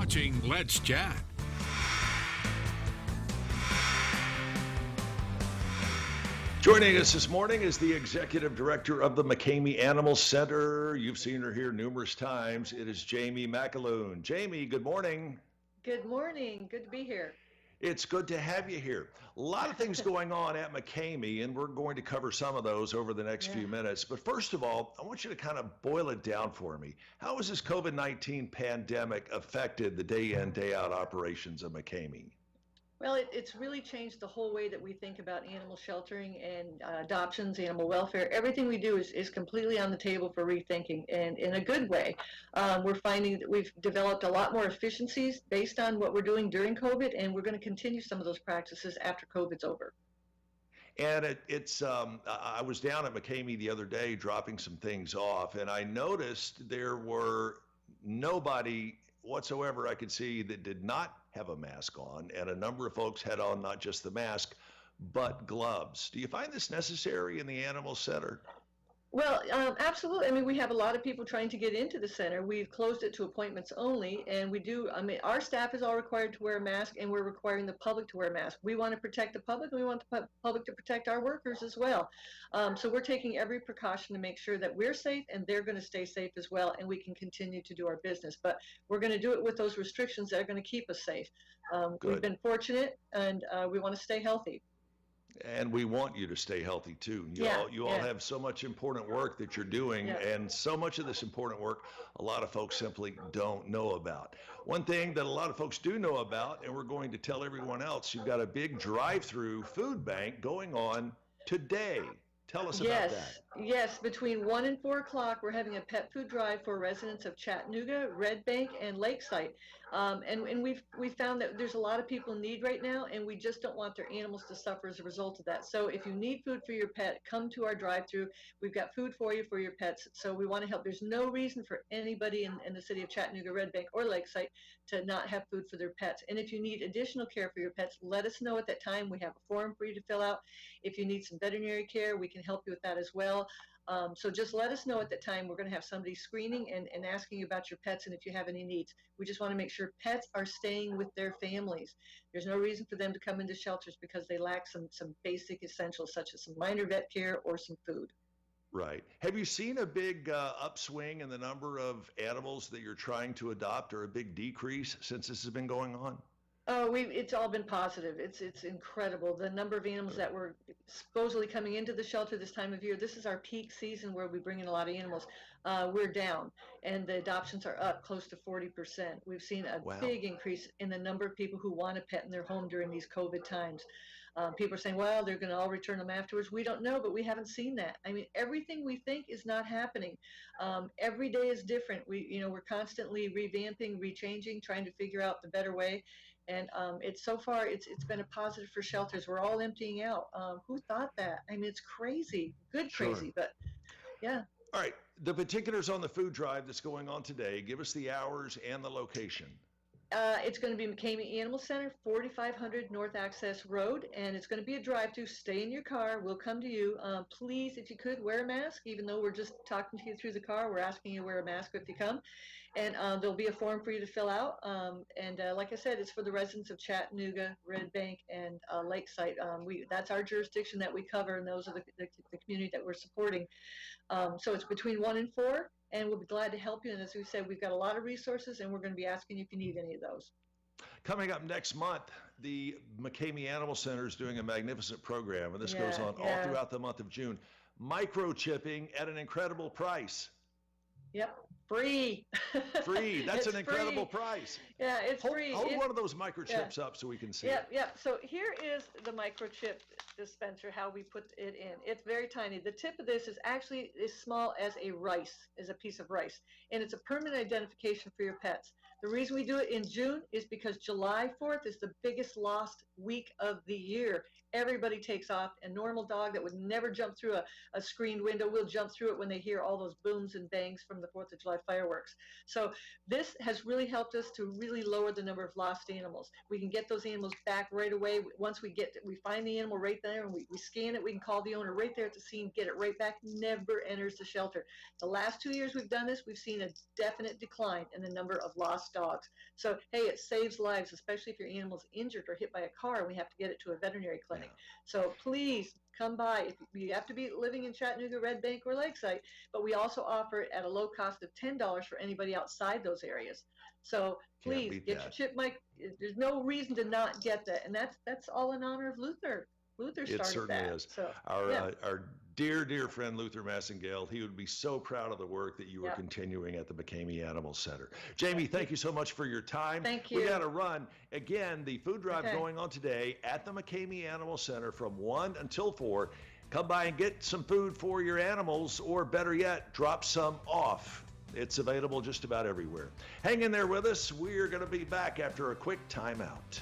watching Let's Chat. Joining us this morning is the Executive Director of the McKamey Animal Center. You've seen her here numerous times. It is Jamie McAloon. Jamie, good morning. Good morning. Good to be here. It's good to have you here. A lot of things going on at McKamey, and we're going to cover some of those over the next few minutes. But first of all, I want you to kind of boil it down for me. How has this COVID-19 pandemic affected the day in, day out operations of McKamey? Well, it's really changed the whole way that we think about animal sheltering and adoptions, animal welfare. Everything we do is completely on the table for rethinking, and in a good way. We're finding that we've developed a lot more efficiencies based on what we're doing during COVID, and we're going to continue some of those practices after COVID's over. And I was down at McKamey the other day dropping some things off, and I noticed there were nobody whatsoever I could see that did not have a mask on, and a number of folks had on not just the mask, but gloves. Do you find this necessary in the animal center? Well, absolutely. I mean, we have a lot of people trying to get into the center. We've closed it to appointments only, and our staff is all required to wear a mask, and we're requiring the public to wear a mask. We want to protect the public, and we want the public to protect our workers as well. So we're taking every precaution to make sure that we're safe, and they're going to stay safe as well, and we can continue to do our business. But we're going to do it with those restrictions that are going to keep us safe. We've been fortunate, and we want to stay healthy. And we want you to stay healthy too. You all have so much important work that you're doing, and so much of this important work a lot of folks simply don't know about. One thing that a lot of folks do know about, and we're going to tell everyone else, you've got a big drive-through food bank going on today. Tell us about that. Yes, between 1 and 4 o'clock, we're having a pet food drive for residents of Chattanooga, Red Bank, and Lakeside. And we've found that there's a lot of people in need right now, and we just don't want their animals to suffer as a result of that. So if you need food for your pet, come to our drive-through. We've got food for you for your pets. So we want to help. There's no reason for anybody in the city of Chattanooga, Red Bank, or Lakeside to not have food for their pets. And if you need additional care for your pets, let us know at that time. We have a form for you to fill out. If you need some veterinary care, we can help you with that as well. So just let us know at that time. We're going to have somebody screening and asking you about your pets and if you have any needs. We just want to make sure pets are staying with their families. There's no reason for them to come into shelters because they lack some basic essentials such as some minor vet care or some food. Right. Have you seen a big upswing in the number of animals that you're trying to adopt, or a big decrease since this has been going on? Oh, it's all been positive. It's incredible. The number of animals that were supposedly coming into the shelter this time of year. This is our peak season where we bring in a lot of animals. We're down, and the adoptions are up close to 40%. We've seen a big increase in the number of people who want a pet in their home during these COVID times. People are saying, well, they're going to all return them afterwards. We don't know, but we haven't seen that. I mean, everything we think is not happening. Every day is different. We're constantly revamping, rechanging, trying to figure out the better way. And it's been a positive for shelters. We're all emptying out. Who thought that? I mean, it's crazy, crazy, but yeah. All right. The particulars on the food drive that's going on today, give us the hours and the location. It's going to be McKamey Animal Center, 4500 North Access Road, and it's going to be a drive-through. Stay in your car. We'll come to you. Please, if you could, wear a mask. Even though we're just talking to you through the car, we're asking you to wear a mask if you come. And there'll be a form for you to fill out. Like I said, it's for the residents of Chattanooga, Red Bank, and Lakeside. That's our jurisdiction that we cover, and those are the community that we're supporting. So it's between 1 and 4. And we'll be glad to help you. And as we said, we've got a lot of resources, and we're going to be asking you if you need any of those. Coming up next month, the McKamey Animal Center is doing a magnificent program, and this goes on all throughout the month of June. Microchipping at an incredible price. Yep. Free. Free. That's an incredible price. Yeah, it's free. Hold one of those microchips up so we can see it. Yeah. So here is the microchip dispenser, how we put it in. It's very tiny. The tip of this is actually as small as a piece of rice. And it's a permanent identification for your pets. The reason we do it in June is because July 4th is the biggest lost week of the year. Everybody takes off. A normal dog that would never jump through a screened window will jump through it when they hear all those booms and bangs from the 4th of July fireworks. So this has really helped us to really lower the number of lost animals. We can get those animals back right away. Once we find the animal right there and we scan it, we can call the owner right there at the scene, get it right back, never enters the shelter. The last 2 years we've done this, we've seen a definite decline in the number of lost dogs. So, hey, it saves lives, especially if your animal's injured or hit by a car and we have to get it to a veterinary clinic. Yeah. So please come by. If you have to be living in Chattanooga, Red Bank, or Lakeside, but we also offer it at a low cost of $10 for anybody outside those areas. So please get your chip, Mike. There's no reason to not get that, and that's all in honor of Luther. Luther started that. It certainly is. So, our dear friend Luther Massengale, he would be so proud of the work that you are continuing at the McKamey Animal Center. Jamie, thank you so much for your time. Thank you. We got to run. Again, the food drive going on today at the McKamey Animal Center from 1 until 4. Come by and get some food for your animals, or better yet, drop some off. It's available just about everywhere. Hang in there with us. We're going to be back after a quick timeout.